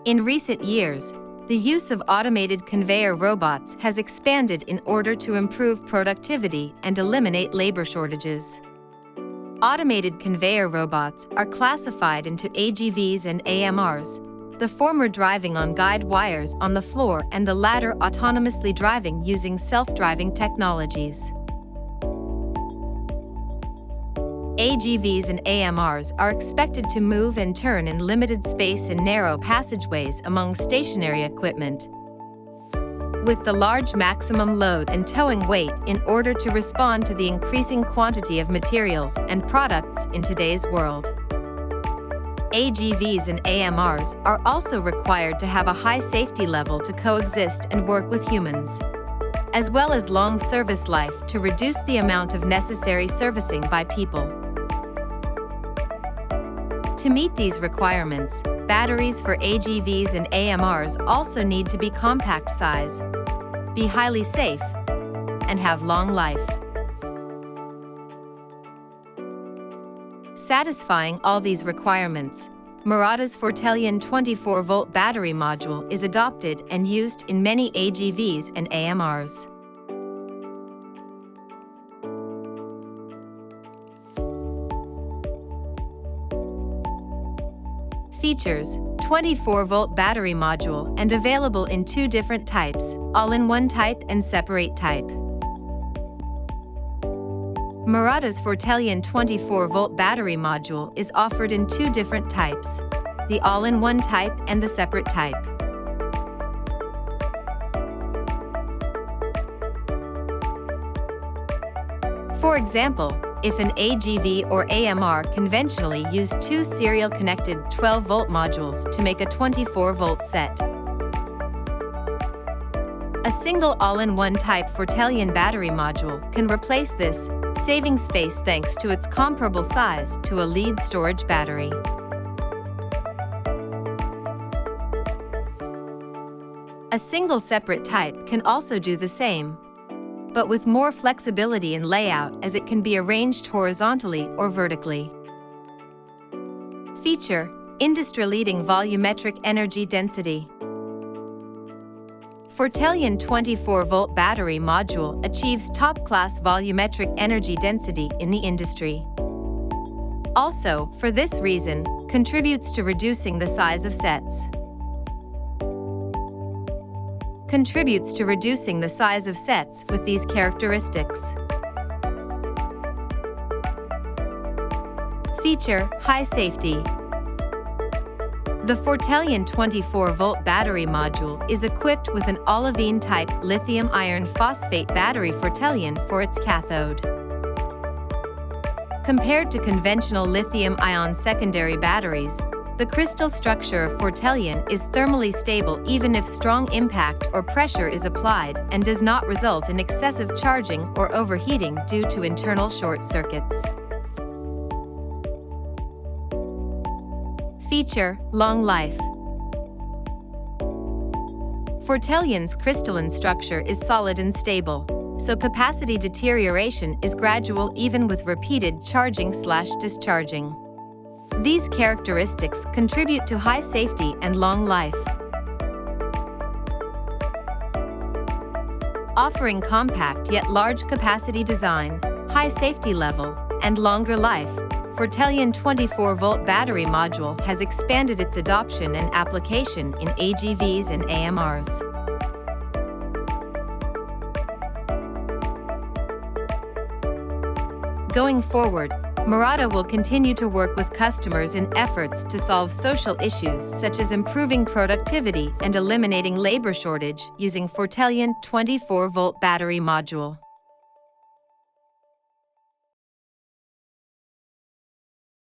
In recent years, the use of automated conveyor robots has expanded in order to improve productivity and eliminate labor shortages. Automated conveyor robots are classified into AGVs and AMRs, the former driving on guide wires on the floor and the latter autonomously driving using self-driving technologies. AGVs and AMRs are expected to move and turn in limited space and narrow passageways among stationary equipment, with the large maximum load and towing weight in order to respond to the increasing quantity of materials and products in today's world. AGVs and AMRs are also required to have a high safety level to coexist and work with humans, as well as long service life to reduce the amount of necessary servicing by people. To meet these requirements, batteries for AGVs and AMRs also need to be compact size, be highly safe, and have long life. Satisfying all these requirements, Murata's FORTELION 24-volt battery module is adopted and used in many AGVs and AMRs. Features: 24-volt battery module and available in two different types, all-in-one type and separate type. Murata's FORTELION 24-volt battery module is offered in two different types, the all-in-one type and the separate type. For example, if an AGV or AMR conventionally used two serial-connected 12-volt modules to make a 24-volt set, a single all-in-one type FORTELION battery module can replace this, saving space thanks to its comparable size to a lead storage battery. A single separate type can also do the same, but with more flexibility in layout as it can be arranged horizontally or vertically. Feature: industry-leading volumetric energy density. FORTELION 24-volt battery module achieves top-class volumetric energy density in the industry. Also, for this reason, contributes to reducing the size of sets. Contributes to reducing the size of sets with these characteristics. Feature: high safety. The FORTELION 24-volt battery module is equipped with an Olivine type lithium iron phosphate battery FORTELION for its cathode. Compared to conventional lithium-ion secondary batteries, the crystal structure of FORTELION is thermally stable even if strong impact or pressure is applied and does not result in excessive charging or overheating due to internal short circuits. Feature: long life. FORTELION's crystalline structure is solid and stable, so capacity deterioration is gradual even with repeated charging/discharging. These characteristics contribute to high safety and long life. Offering compact yet large capacity design, high safety level, and longer life, FORTELION 24-volt battery module has expanded its adoption and application in AGVs and AMRs. Going forward, Murata will continue to work with customers in efforts to solve social issues such as improving productivity and eliminating labor shortage using FORTELION 24-volt battery module.